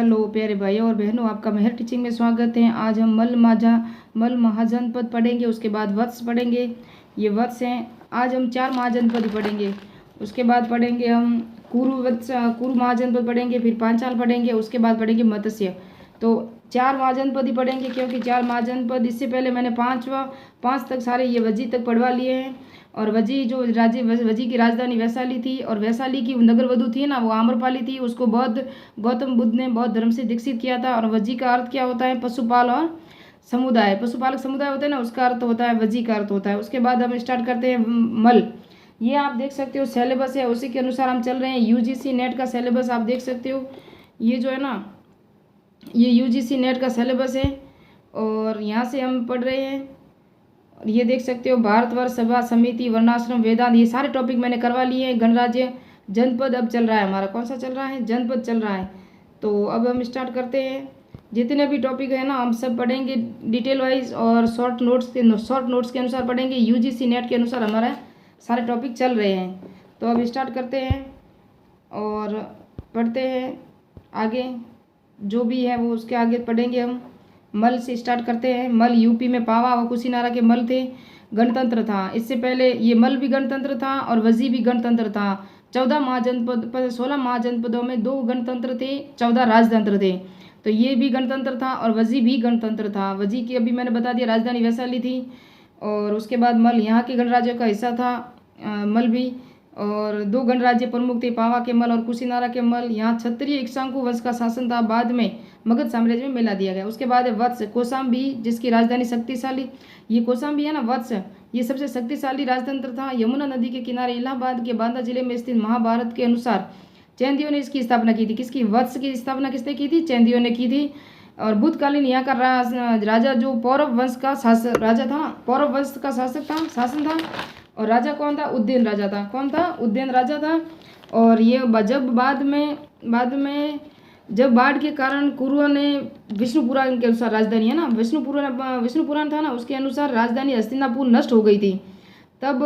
Hello प्यारे भाइयों और बहनों, आपका मेहर टीचिंग में स्वागत है। आज हम मल महाजनपद पढ़ेंगे, उसके बाद वत्स पढ़ेंगे। ये वत्स हैं। आज हम 4 महाजनपद पढ़ेंगे। उसके बाद पढ़ेंगे हम कुरु महाजनपद पढ़ेंगे, फिर पांचाल पढ़ेंगे, उसके बाद पढ़ेंगे मत्स्य। तो 4 महाजनपद ही पढ़ेंगे, क्योंकि 4 महाजनपद इससे पहले मैंने 5 तक सारे ये वजी तक पढ़वा लिए हैं। और वजी की राजधानी वैशाली थी, और वैशाली की नगर वधु थी ना, वो आम्रपाली थी। उसको गौतम बुद्ध ने बौद्ध धर्म से दीक्षित किया था। और वजी का अर्थ क्या होता है? पशुपाल और समुदाय, पशुपालक समुदाय होता है ना, उसका अर्थ होता है वजी का अर्थ होता है। उसके बाद हम स्टार्ट करते हैं मल। ये आप देख सकते हो सिलेबस है, उसी के अनुसार हम चल रहे हैं। यूजीसी नेट का सिलेबस आप देख सकते हो। ये जो है ना, ये यूजीसी नेट का सिलेबस है, और यहाँ से हम पढ़ रहे हैं। ये देख सकते हो भारतवर्ष, सभा समिति, वर्णाश्रम, वेदांत, ये सारे टॉपिक मैंने करवा लिए हैं। गणराज्य, जनपद अब चल रहा है हमारा। कौन सा चल रहा है? जनपद चल रहा है। तो अब हम स्टार्ट करते हैं। जितने भी टॉपिक है ना, हम सब पढ़ेंगे डिटेल वाइज, और शॉर्ट नोट्स के अनुसार पढ़ेंगे। यूजीसी नेट के अनुसार हमारा सारे टॉपिक चल रहे हैं। तो अब स्टार्ट करते हैं और पढ़ते हैं आगे। जो भी है वो उसके आगे पढ़ेंगे हम। मल से स्टार्ट करते हैं। मल यूपी में पावा व कुशीनारा के मल थे। गणतंत्र था इससे पहले, ये मल भी गणतंत्र था और वजी भी गणतंत्र था। 16 महाजनपदों में 2 गणतंत्र थे, 14 राजतंत्र थे। तो ये भी गणतंत्र था और वजी भी गणतंत्र था। वजी की अभी मैंने बता दिया, राजधानी वैशाली थी। और उसके बाद मल यहाँ के गणराज्यों का हिस्सा था। मल भी, और 2 गणराज्य प्रमुख थे, पावा के मल और कुशीनारा के मल। यहाँ क्षत्रिय इक्ष्वाकु वंश का शासन था। बाद में मगध साम्राज्य में मिला दिया गया। उसके बाद है वत्स, कौशाम्बी, जिसकी राजधानी शक्तिशाली, ये कौशाम्बी है ना, वत्स, ये सबसे शक्तिशाली राजतंत्र था। यमुना नदी के किनारे इलाहाबाद के बांदा जिले में स्थित। महाभारत के अनुसार चैंदियों ने इसकी स्थापना की थी। किसकी? वत्स की स्थापना किसने की थी? चैंदियों ने की थी। और भूतकालीन यहाँ का राजा जो पौरव वंश का राजा था, पौरव वंश का शासन था। और राजा कौन था? उद्यन राजा था। कौन था? उद्यन राजा था। और ये जब बाद में जब बाढ़ के कारण कुरुओं ने, विष्णु पुराण के अनुसार राजधानी है ना, विष्णु पुराण था ना, उसके अनुसार राजधानी हस्तिनापुर नष्ट हो गई थी। तब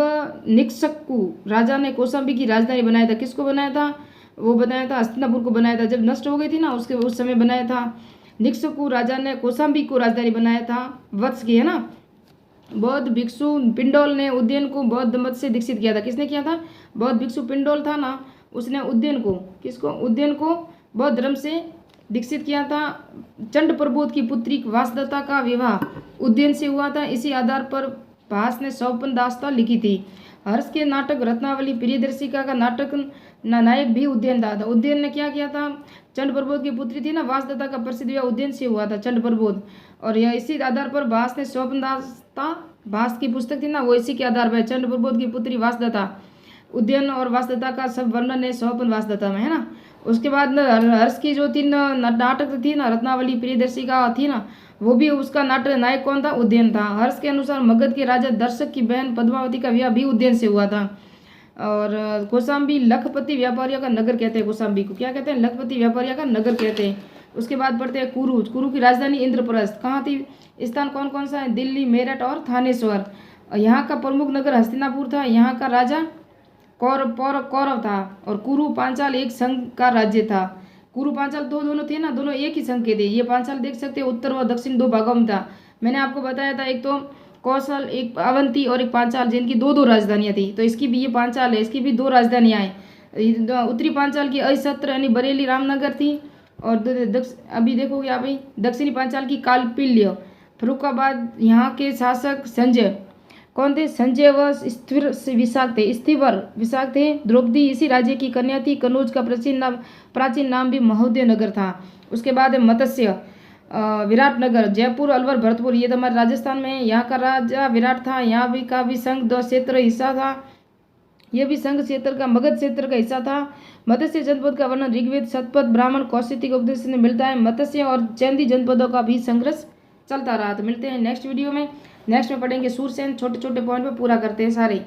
निक्षकु राजा ने कौशाम्बी की राजधानी बनाया था। किसको बनाया था? वो बनाया था हस्तिनापुर को बनाया था। जब नष्ट हो गई थी ना, उस समय बनाया था। निक्षकु राजा ने कौशाम्बी को राजधानी बनाया था, वत्स की, है ना। बौद्ध भिक्षु पिंडोल ने उज्जैन को बौद्ध मत से दीक्षित किया था। किसने किया था? बौद्ध भिक्षु पिंडोल था ना, उसने उज्जैन को, किसको? उज्जैन को बौद्ध धर्म से दीक्षित किया था। चंड प्रबोध की पुत्री वासदत्ता का विवाह उज्जैन से हुआ था। इसी आधार पर भास ने सौपन दास्ता लिखी थी। हर्ष के नाटक रत्नावली प्रियदर्शिका का नाटक नायक भी उज्जैन था। उज्जैन ने क्या किया था? चंड प्रबोध की पुत्री थी ना वासदत्ता का प्रसिद्ध विवाह उज्जैन से हुआ था, चंड प्रबोध। और यह इसी आधार पर भास ने सौपन दास्ता, भास की पुस्तक थी ना, वो इसी के आधार पर चंड प्रबोध की पुत्री वासदत्ता, उज्जैन और वासदत्ता का सब वर्णन है सौपन वासदत्ता में, है ना। उसके बाद हर्ष की जो 3 नाटक थी ना, रत्नावली प्रियदर्शिका थी ना, वो भी, उसका नाटक नायक कौन था? उज्जैन था। हर्ष के अनुसार मगध के राजा दर्शक की बहन पद्मावती का विवाह भी उज्जैन से हुआ था। और कौशाम्बी लखपति व्यापारियों का नगर कहते हैं। कौशाम्बी को क्या कहते हैं? लखपति व्यापारियों का नगर कहते हैं। उसके बाद पढ़ते हैं कुरु की राजधानी इंद्रप्रस्थ कहाँ थी? स्थान कौन कौन सा है? दिल्ली, मेरठ और थानेश्वर। यहाँ का प्रमुख नगर हस्तिनापुर था। यहाँ का राजा कौरव था। और कुरु पांचाल एक संघ का राज्य था। कुरु पांचाल दोनों थे ना, दोनों एक ही संघ के थे। ये पांचाल देख सकते हैं उत्तर व दक्षिण 2 भागों में था। मैंने आपको बताया था, एक तो कौशल, एक अवंती और एक पांचाल, जिनकी 2 राजधानियां थी। तो इसकी भी, ये पांचाल है, इसकी भी 2 राजधानियां हैं। उत्तरी पांचाल की अहिसत्र यानी बरेली रामनगर थी। और अभी देखोगे आप, दक्षिणी पांचाल की कालपिल्य फरुखाबाद। यहाँ के शासक संजय कौन थे? संजय व स्थिर विशाख थे। द्रौपदी इसी राज्य की कन्या थी। कनौज का प्राचीन नाम भी महोदय नगर था। उसके बाद है मत्स्य, विराटनगर, जयपुर, अलवर, भरतपुर, ये तो हमारे राजस्थान में है। यहाँ का राजा विराट था। यहाँ भी का भी संघ क्षेत्र हिस्सा था। यह भी संघ क्षेत्र का, मगध क्षेत्र का हिस्सा था। मत्स्य जनपद का वर्णन ऋग्वेद, शतपथ, ब्राह्मण, कौशिक उपदेश में मिलता है। मत्स्य और चैंदी जनपदों का भी संघर्ष चलता रहा। तो मिलते हैं नेक्स्ट वीडियो में। नेक्स्ट में पढ़ेंगे सूरसेन। छोटे छोटे पॉइंट पे पूरा करते हैं सारे।